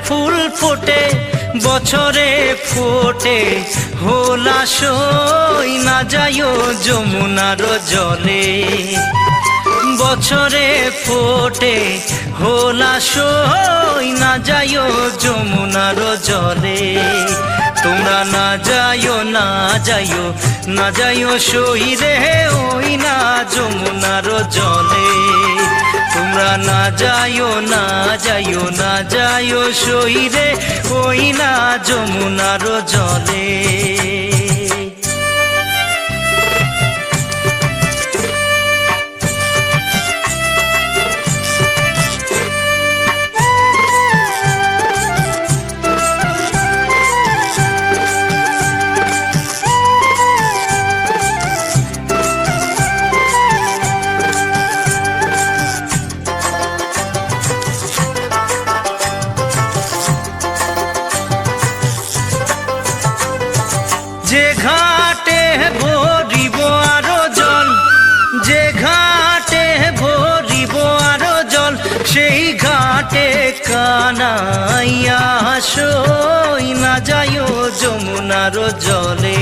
ফুল ফোটে বছরে ফোটে হোলাসই না যাইও যমুনার জলে। বছরে ফোটে হোলাসই না যাইও যমুনার জলে। তোমরা না যাইও না যাইও না যাইও সই রে ওই না যমুনার জলে। তোমরা না যাইও না যাইও না যাইও সই রে ওই না যমুনার জলে। যে ঘাটে ভরিব আরো জল, যে ঘাটে ভরিব আরো জল, সেই ঘাটে কানাইয়া সই না যাইও যমুনার জলে।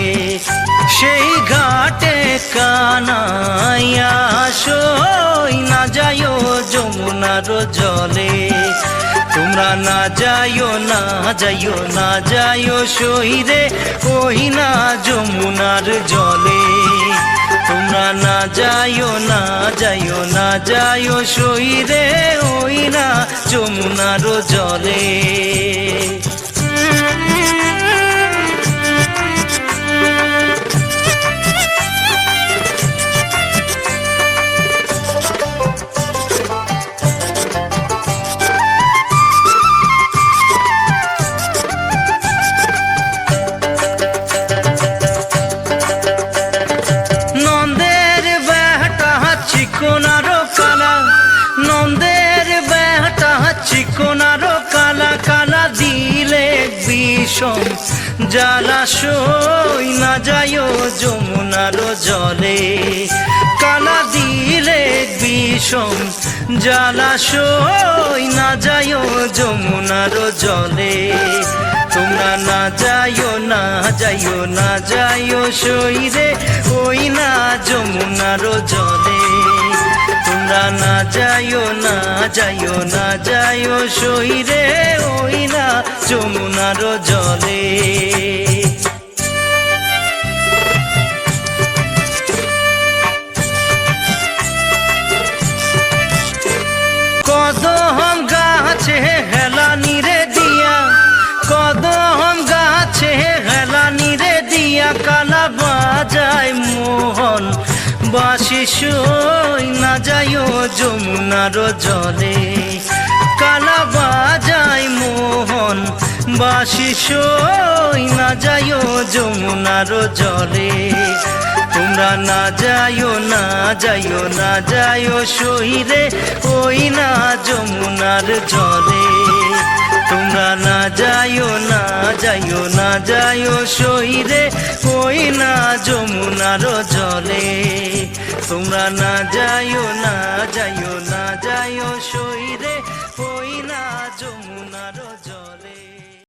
সেই ঘাটে কানাইয়া সই না যাইও যমুনার জলে। তোমরা না যাইও না যাইও না যাইও সই রে ওই না যমুনার জলে। তোমরা না যাইও না যাইও না যাইও সই রে ওই না যমুনার জলে। চিকনারো কালা, নন্দের বেটা চিকনারো কালা, কালা দিলে বিষম জ্বালাসই না যাইও যমুনার জলে। কালা দিলে বিষম জ্বালাসই না যাইও যমুনার জলে। তোমরা না যাইও না যাইও না যাইও সই রে ওই না যমুনার জলে। তোমরা না যাইও না যাইও না যাইও সই রে ওই না যমুনার জলে। কদম গাছে হেলানি রে দিয়া, কদম গাছে হেলানি রে দিয়া, কালা বাজায় মোহন বাঁশি সই না যাইও যমুনার জলে। কালা বাজায় মোহন বাঁশি সই না যাইও যমুনার জলে। তোমরা না যাইও না যাইও না যাইও সই রে ওই না যমুনার জলে। তোমরা না যাইও না যাইও না যাইও সই রে ওই না যমুনার জলে। তোমরা না যাইও না যাইও না যাইও